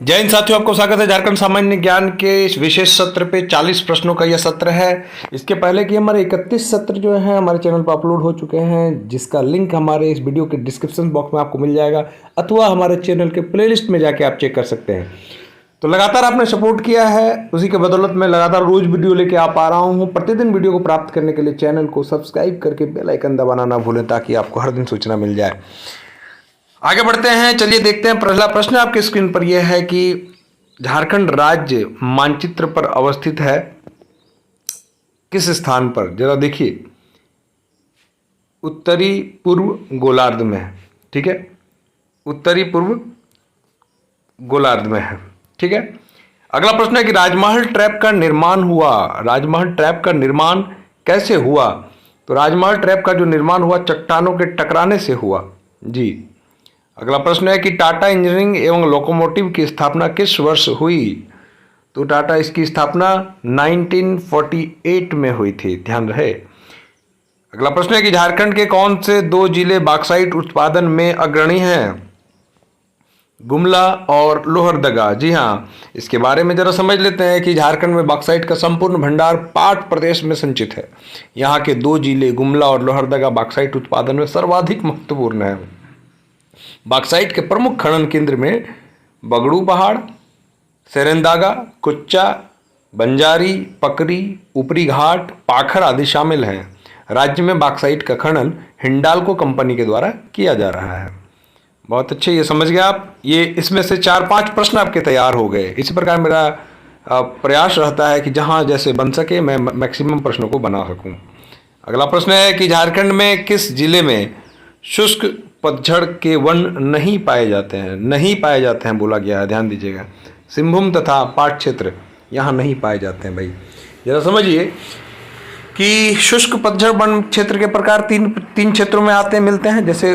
जय हिंद साथियों, आपको स्वागत है झारखंड सामान्य ज्ञान के इस विशेष सत्र पे। 40 प्रश्नों का यह सत्र है। इसके पहले कि हमारे 31 सत्र जो है हमारे चैनल पर अपलोड हो चुके हैं, जिसका लिंक हमारे इस वीडियो के डिस्क्रिप्शन बॉक्स में आपको मिल जाएगा, अथवा हमारे चैनल के प्लेलिस्ट में जाके आप चेक कर सकते हैं। तो लगातार आपने सपोर्ट किया है, उसी के बदौलत मैं लगातार रोज वीडियो लेके आ पा रहा हूँ। प्रतिदिन वीडियो को प्राप्त करने के लिए चैनल को सब्सक्राइब करके बेल आइकन दबाना ना भूलें, ताकि आपको हर दिन सूचना मिल जाए। आगे बढ़ते हैं, चलिए देखते हैं। पहला प्रश्न आपके स्क्रीन पर यह है कि झारखंड राज्य मानचित्र पर अवस्थित है किस स्थान पर? जरा देखिए, उत्तरी पूर्व गोलार्ध में है। ठीक है, उत्तरी पूर्व गोलार्ध में है। ठीक है। अगला प्रश्न है कि राजमहल ट्रैप का निर्माण हुआ। राजमहल ट्रैप का निर्माण कैसे हुआ? तो राजमहल ट्रैप का जो निर्माण हुआ चट्टानों के टकराने से हुआ जी। अगला प्रश्न है कि टाटा इंजीनियरिंग एवं लोकोमोटिव की स्थापना किस वर्ष हुई? तो टाटा इसकी स्थापना 1948 में हुई थी, ध्यान रहे। अगला प्रश्न है कि झारखंड के कौन से दो जिले बॉक्साइट उत्पादन में अग्रणी हैं? गुमला और लोहरदगा। जी हाँ, इसके बारे में जरा समझ लेते हैं कि झारखंड में बॉक्साइट का संपूर्ण भंडार पाट प्रदेश में संचित है। यहाँ के दो जिले गुमला और लोहरदगा बॉक्साइट उत्पादन में सर्वाधिक महत्वपूर्ण है। बॉक्साइट के प्रमुख खनन केंद्र में बगड़ू पहाड़, सेरेंदागा, कुच्चा, बंजारी, पकरी, ऊपरी घाट, पाखर आदि शामिल हैं। राज्य में बॉक्साइट का खनन हिंडाल्को कंपनी के द्वारा किया जा रहा है। बहुत अच्छे, ये समझ गए आप। ये इसमें से 4-5 प्रश्न आपके तैयार हो गए। इसी प्रकार मेरा प्रयास रहता है कि जहां जैसे बन सके मैं मैक्सिमम प्रश्नों को बना सकूं। अगला प्रश्न है कि झारखंड में किस जिले में शुष्क पतझड़ के वन नहीं पाए जाते हैं? नहीं पाए जाते हैं बोला गया है, ध्यान दीजिएगा। सिंहभूम तथा पाट क्षेत्र यहाँ नहीं पाए जाते हैं। भाई जरा समझिए कि शुष्क पतझड़ वन क्षेत्र के प्रकार तीन क्षेत्रों में आते हैं, मिलते हैं। जैसे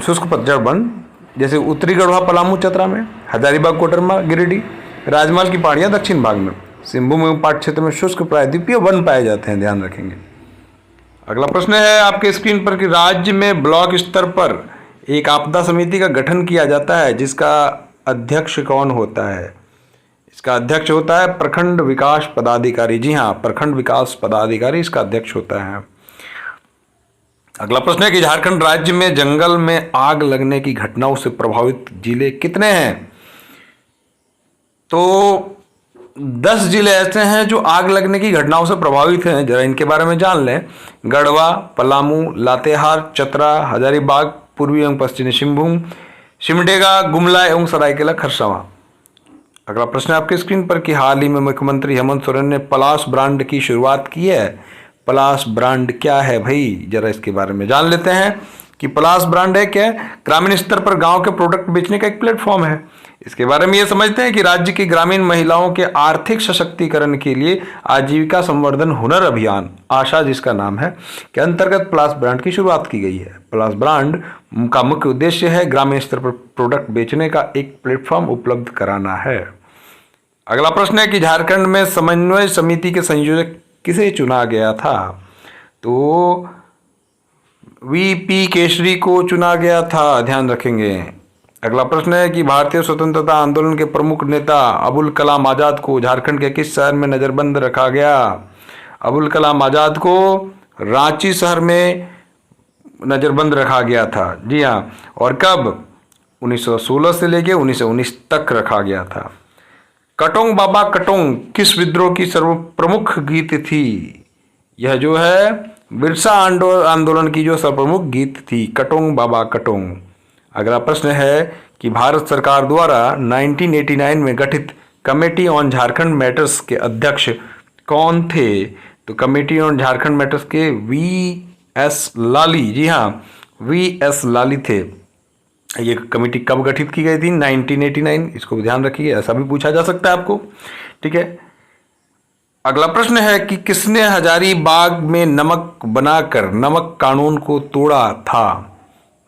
शुष्क पतझड़ वन जैसे उत्तरी गढ़वा, पलामू, चतरा में, हजारीबाग, कोडरमा, गिरिडीह, राजमहल की पहाड़ियाँ दक्षिण भाग में। सिंहभूम एवं पाट क्षेत्र में शुष्क प्रायद्वीपीय वन पाए जाते हैं, ध्यान रखेंगे। अगला प्रश्न है आपके स्क्रीन पर कि राज्य में ब्लॉक स्तर पर एक आपदा समिति का गठन किया जाता है, जिसका अध्यक्ष कौन होता है? इसका अध्यक्ष होता है प्रखंड विकास पदाधिकारी। जी हाँ, प्रखंड विकास पदाधिकारी इसका अध्यक्ष होता है। अगला प्रश्न है कि झारखंड राज्य में जंगल में आग लगने की घटनाओं से प्रभावित जिले कितने हैं? तो 10 जिले ऐसे हैं जो आग लगने की घटनाओं से प्रभावित हैं। जरा इनके बारे में जान लें। गढ़वा, पलामू, लातेहार, चतरा, हजारीबाग, पूर्वी एवं पश्चिमी सिंहभूम, सिमडेगा, गुमला एवं सरायकेला खरसावां। अगला प्रश्न है आपके स्क्रीन पर कि हाल ही में मुख्यमंत्री हेमंत सोरेन ने पलाश ब्रांड की शुरुआत की है। पलाश ब्रांड क्या है भाई? जरा इसके बारे में जान लेते हैं कि पलाश ब्रांड है क्या है। ग्रामीण स्तर पर गांव के प्रोडक्ट बेचने का एक प्लेटफॉर्म है। इसके बारे में यह समझते हैं कि राज्य की ग्रामीण महिलाओं के आर्थिक सशक्तिकरण के लिए आजीविका संवर्धन हुनर अभियान, आशा जिसका नाम है, के अंतर्गत पलाश ब्रांड की शुरुआत की गई है। पलाश ब्रांड का मुख्य उद्देश्य है ग्रामीण स्तर पर प्रोडक्ट बेचने का एक प्लेटफॉर्म उपलब्ध कराना है। अगला प्रश्न है कि झारखंड में समन्वय समिति के संयोजक किसे चुना गया था? तो वीपी केसरी को चुना गया था, ध्यान रखेंगे। अगला प्रश्न है कि भारतीय स्वतंत्रता आंदोलन के प्रमुख नेता अबुल कलाम आजाद को झारखंड के किस शहर में नजरबंद रखा गया? अबुल कलाम आजाद को रांची शहर में नजरबंद रखा गया था। जी हाँ, और कब? 1916 से लेकर 1919 तक रखा गया था। कटोंग बाबा कटोंग किस विद्रोह की सर्वप्रमुख गीत थी? यह जो है बिरसा आंदोलन की जो सर्वप्रमुख गीत थी, कटोंग बाबा कटोंग। अगला प्रश्न है कि भारत सरकार द्वारा 1989 में गठित कमेटी ऑन झारखंड मैटर्स के अध्यक्ष कौन थे? तो कमेटी ऑन झारखंड मैटर्स के वी.एस. लाली। जी हाँ, वी.एस. लाली थे। ये कमेटी कब गठित की गई थी? 1989। इसको ध्यान रखिए, ऐसा भी पूछा जा सकता है आपको। ठीक है। अगला प्रश्न है कि किसने हजारीबाग में नमक बनाकर नमक कानून को तोड़ा था?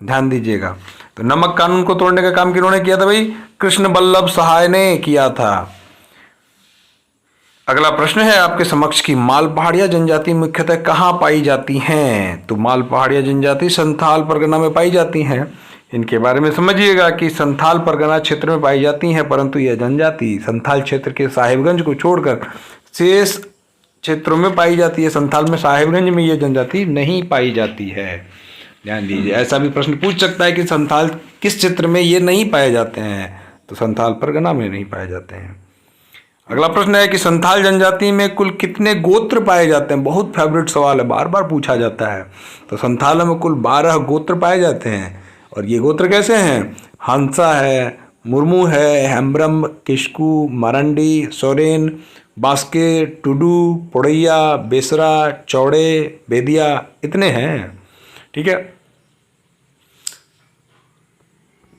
ध्यान दीजिएगा। तो नमक कानून को तोड़ने का काम किन्होंने किया था भाई? कृष्ण बल्लभ सहाय ने किया था। अगला प्रश्न है आपके समक्ष की माल पहाड़िया जनजाति मुख्यतः कहाँ पाई जाती हैं? तो माल पहाड़िया जनजाति संथाल परगना में पाई जाती हैं। इनके बारे में समझिएगा कि संथाल परगना क्षेत्र में पाई जाती हैं, परंतु यह जनजाति संथाल क्षेत्र के साहिबगंज को छोड़कर शेष क्षेत्रों में पाई जाती है। संथाल में साहिबगंज में यह जनजाति नहीं पाई जाती है। ध्यान दीजिए, ऐसा भी प्रश्न पूछ सकता है कि संथाल किस क्षेत्र में ये नहीं पाए जाते हैं, तो संथाल परगना में नहीं पाए जाते हैं। अगला प्रश्न है कि संथाल जनजाति में कुल कितने गोत्र पाए जाते हैं। बहुत फेवरेट सवाल है, बार बार पूछा जाता है। तो संथाल में कुल 12 गोत्र पाए जाते हैं, और ये गोत्र कैसे हैं? हंसा है, मुर्मू है, हेम्ब्रम, किशकू, मरांडी, सोरेन, बास्के, टुडू, पोड़ैया, बेसरा, चौड़े, बेदिया, इतने हैं। ठीक है,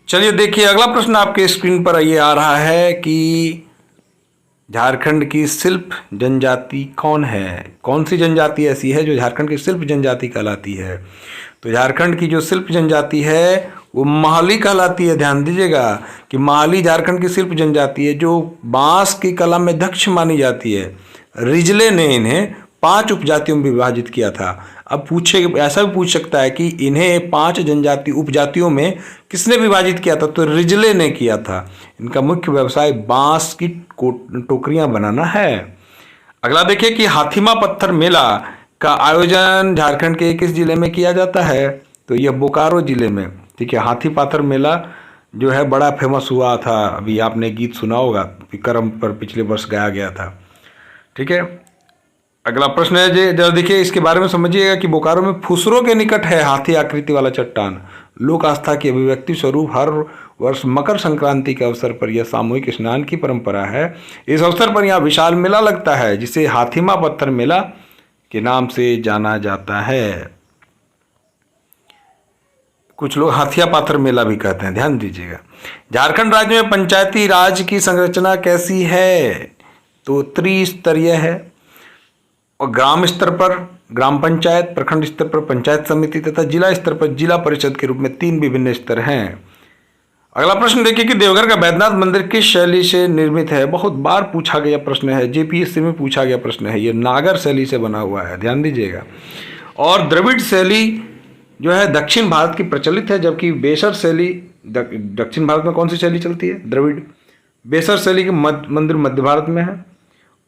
चलिए देखिए अगला प्रश्न आपके स्क्रीन पर ये आ रहा है कि झारखंड की शिल्प जनजाति कौन है? कौन सी जनजाति ऐसी है जो झारखंड की शिल्प जनजाति कहलाती है? तो झारखंड की जो शिल्प जनजाति है वो महाली कहलाती है। ध्यान दीजिएगा कि महाली झारखंड की शिल्प जनजाति है जो बांस की कला में दक्ष मानी जाती है। रिजले ने इन्हें 5 उपजातियों में विभाजित किया था। अब ऐसा भी पूछ सकता है कि इन्हें 5 जनजाति उपजातियों में किसने विभाजित किया था? तो रिजले ने किया था। इनका मुख्य व्यवसाय बांस की टोकरियां बनाना है। अगला देखिए कि हाथीमा पत्थर मेला का आयोजन झारखंड के किस जिले में किया जाता है? तो यह बोकारो जिले में। ठीक है, हाथी पाथर मेला जो है बड़ा फेमस हुआ था। अभी आपने गीत सुना होगा, विक्रम पर पिछले वर्ष गाया गया था। ठीक है, अगला प्रश्न है जरा देखिए इसके बारे में समझिएगा कि बोकारो में फुसरो के निकट है हाथी आकृति वाला चट्टान। लोक आस्था की अभिव्यक्ति स्वरूप हर वर्ष मकर संक्रांति के अवसर पर यह सामूहिक स्नान की परंपरा है। इस अवसर पर यहाँ विशाल मेला लगता है जिसे हाथीमा पत्थर मेला के नाम से जाना जाता है। कुछ लोग हाथिया पाथर मेला भी कहते हैं, ध्यान दीजिएगा। झारखंड राज्य में पंचायती राज की संरचना कैसी है? तो त्रिस्तरीय है, और ग्राम स्तर पर ग्राम पंचायत, प्रखंड स्तर पर पंचायत समिति तथा जिला स्तर पर जिला परिषद के रूप में 3 विभिन्न स्तर हैं। अगला प्रश्न देखिए कि देवघर का बैद्यनाथ मंदिर किस शैली से निर्मित है? बहुत बार पूछा गया प्रश्न है, जेपीएससी में पूछा गया प्रश्न है। ये नागर शैली से बना हुआ है, ध्यान दीजिएगा। और द्रविड़ शैली जो है दक्षिण भारत की प्रचलित है, जबकि बेसर शैली दक्षिण भारत में कौन सी शैली चलती है? द्रविड़। बेसर शैली के मंदिर मध्य भारत में है,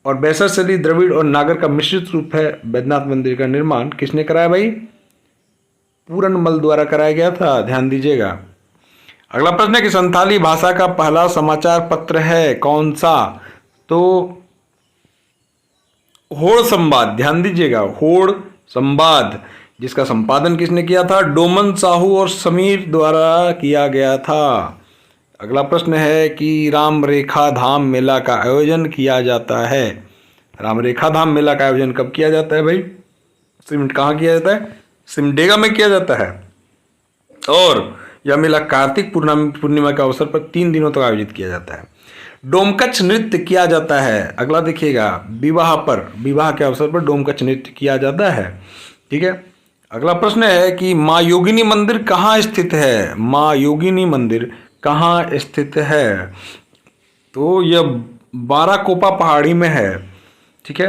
और बेसर शैली द्रविड़ और नागर का मिश्रित रूप है। बैद्यनाथ मंदिर का निर्माण किसने कराया भाई? पूरनमल द्वारा कराया गया था, ध्यान दीजिएगा। अगला प्रश्न है कि संथाली भाषा का पहला समाचार पत्र है कौन सा? तो होड़ संवाद, ध्यान दीजिएगा, होड़ संवाद, जिसका संपादन किसने किया था? डोमन साहू और समीर द्वारा किया गया था। अगला प्रश्न है कि राम रेखा धाम मेला का आयोजन किया जाता है। राम रेखा धाम मेला का आयोजन कब किया जाता है भाई? कहाँ किया जाता है? सिमडेगा में किया जाता है, और यह मेला कार्तिक पूर्णिमा के अवसर पर 3 दिनों तक आयोजित किया जाता है। डोमकच नृत्य किया जाता है। अगला देखिएगा, विवाह के अवसर पर डोमकच नृत्य किया जाता है। ठीक है, अगला प्रश्न है कि माँ योगिनी मंदिर कहाँ स्थित है? माँ योगिनी मंदिर कहाँ स्थित है? तो यह बाराकोपा पहाड़ी में है। ठीक है,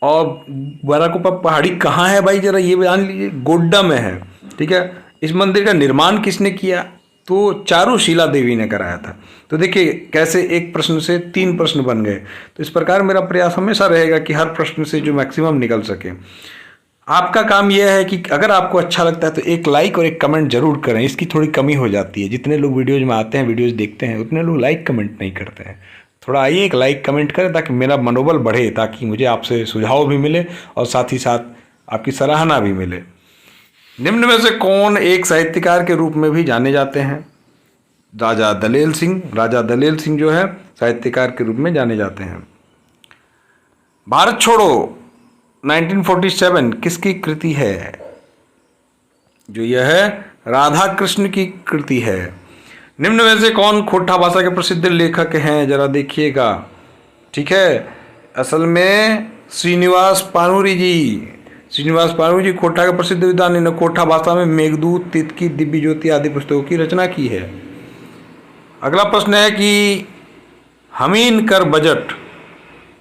और बाराकोपा पहाड़ी कहाँ है भाई, जरा ये जान लीजिए, गोड्डा में है। ठीक है, इस मंदिर का निर्माण किसने किया? तो चारुशीला देवी ने कराया था। तो देखिए कैसे एक प्रश्न से 3 प्रश्न बन गए। तो इस प्रकार मेरा प्रयास हमेशा रहेगा कि हर प्रश्न से जो मैक्सिमम निकल सके। आपका काम यह है कि अगर आपको अच्छा लगता है तो एक लाइक और एक कमेंट जरूर करें। इसकी थोड़ी कमी हो जाती है, जितने लोग वीडियोज में आते हैं, वीडियोज देखते हैं, उतने लोग लाइक कमेंट नहीं करते हैं। थोड़ा आइए एक लाइक कमेंट करें ताकि मेरा मनोबल बढ़े, ताकि मुझे आपसे सुझाव भी मिले और साथ ही साथ आपकी सराहना भी मिले। निम्न में से कौन एक साहित्यकार के रूप में भी जाने जाते हैं? राजा दलेल सिंह। राजा दलेल सिंह जो है साहित्यकार के रूप में जाने जाते हैं। भारत छोड़ो 1947 किसकी कृति है? जो यह है राधा कृष्ण की कृति है। निम्न में से कौन खोटा भाषा के प्रसिद्ध लेखक हैं? जरा देखिएगा। ठीक है, असल में श्रीनिवास पानूरी जी। श्रीनिवास पानूरी जी खोटा के प्रसिद्ध विद्वान। इन्होंने खोटा भाषा में मेघदूत, तितकी, दिव्य ज्योति आदि पुस्तकों की रचना की है। अगला प्रश्न है कि हमीन कर बजट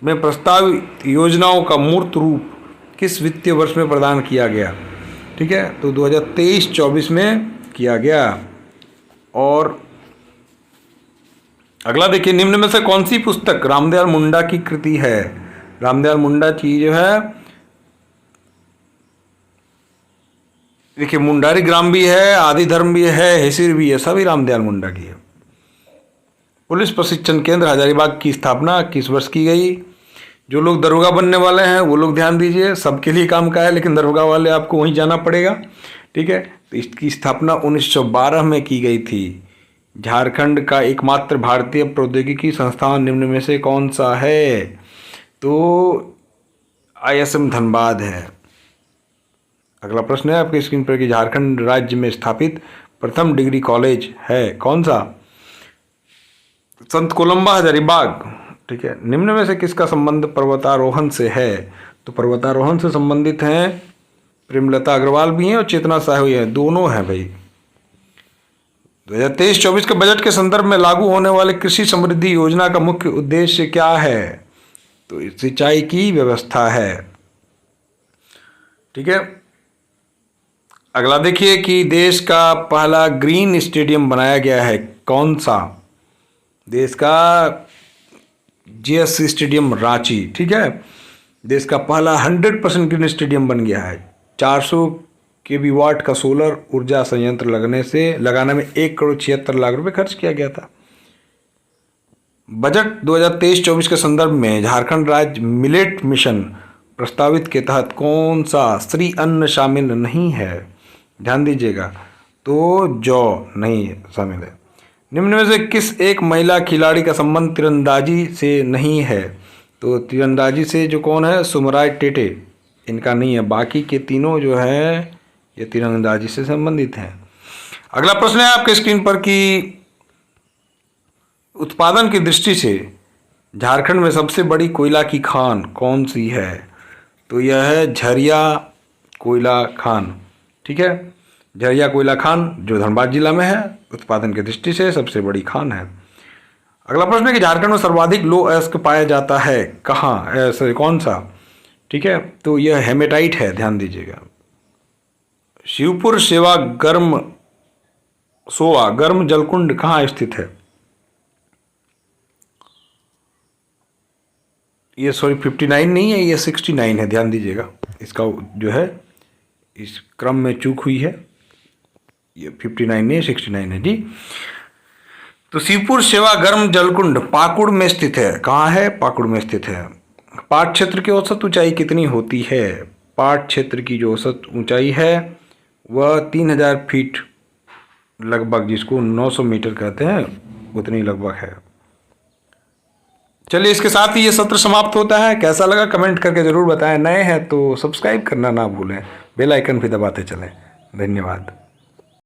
में प्रस्तावित योजनाओं का मूर्त रूप किस वित्तीय वर्ष में प्रदान किया गया? ठीक है, तो 2023-24 में किया गया। और अगला देखिए, निम्न में से कौन सी पुस्तक रामदयाल मुंडा की कृति है? रामदयाल मुंडा की जो है, देखिए मुंडारी ग्राम भी है, आदि धर्म भी है, हिसिर भी है, सभी रामदयाल मुंडा की है। पुलिस प्रशिक्षण केंद्र हजारीबाग की स्थापना किस वर्ष की गई? जो लोग दरोगा बनने वाले हैं वो लोग ध्यान दीजिए, सबके लिए काम का है, लेकिन दरोगा वाले आपको वहीं जाना पड़ेगा, ठीक है। तो इसकी स्थापना 1912 में की गई थी। झारखंड का एकमात्र भारतीय प्रौद्योगिकी संस्थान निम्न में से कौन सा है? तो ISM धनबाद है। अगला प्रश्न है आपके स्क्रीन पर कि झारखंड राज्य में स्थापित प्रथम डिग्री कॉलेज है कौन सा? संत कोलंबा हजारीबाग, ठीक है। निम्न में से किसका संबंध पर्वतारोहण से है? तो पर्वतारोहण से संबंधित हैं प्रेमलता अग्रवाल भी हैं और चेतना साहू हैं, दोनों हैं भाई। 2023-24 के बजट के संदर्भ में लागू होने वाले कृषि समृद्धि योजना का मुख्य उद्देश्य क्या है? तो सिंचाई की व्यवस्था है, ठीक है। अगला देखिए कि देश का पहला ग्रीन स्टेडियम बनाया गया है कौन सा? देश का GS स्टेडियम रांची, ठीक है। देश का पहला 100% ग्रीन स्टेडियम बन गया है। 400 kW का सोलर ऊर्जा संयंत्र लगाने में 1,76,00,000 रुपये खर्च किया गया था। बजट 2023-24 के संदर्भ में झारखंड राज्य मिलेट मिशन प्रस्तावित के तहत कौन सा श्री अन्न शामिल नहीं है? ध्यान दीजिएगा, तो जौ नहीं शामिल है। निम्न में से किस एक महिला खिलाड़ी का संबंध तीरंदाजी से नहीं है? तो तीरंदाजी से जो कौन है, सुमराय टेटे, इनका नहीं है। बाकी के तीनों जो है ये तीरंदाजी से संबंधित हैं। अगला प्रश्न है आपके स्क्रीन पर कि उत्पादन की दृष्टि से झारखंड में सबसे बड़ी कोयला की खान कौन सी है? तो यह है झरिया कोयला खान, ठीक है। झरिया कोयला खान जो धनबाद जिला में है, उत्पादन की दृष्टि से सबसे बड़ी खान है। अगला प्रश्न है कि झारखंड में सर्वाधिक लोह अयस्क पाया जाता है कहाँ, ऐसे कौन सा? ठीक है, तो यह हेमेटाइट है, ध्यान दीजिएगा। शिवपुर सेवा गर्म जलकुंड कहाँ स्थित है? ये 59 नहीं है, ये 69 है, ध्यान दीजिएगा। इसका जो है इस क्रम में चूक हुई है, ये 59 नहीं 69 है जी। तो शिवपुर सेवा गर्म जलकुंड पाकुड़ में स्थित है। कहाँ है? पाकुड़ में स्थित है। पाट क्षेत्र की औसत ऊंचाई कितनी होती है? पाट क्षेत्र की जो औसत ऊंचाई है वह 3000 फीट लगभग, जिसको 900 मीटर कहते हैं, उतनी लगभग है। चलिए, इसके साथ ही ये सत्र समाप्त होता है। कैसा लगा कमेंट करके ज़रूर बताएं। नए हैं तो सब्सक्राइब करना ना भूलें, बेल आइकन भी दबाते चलें। धन्यवाद।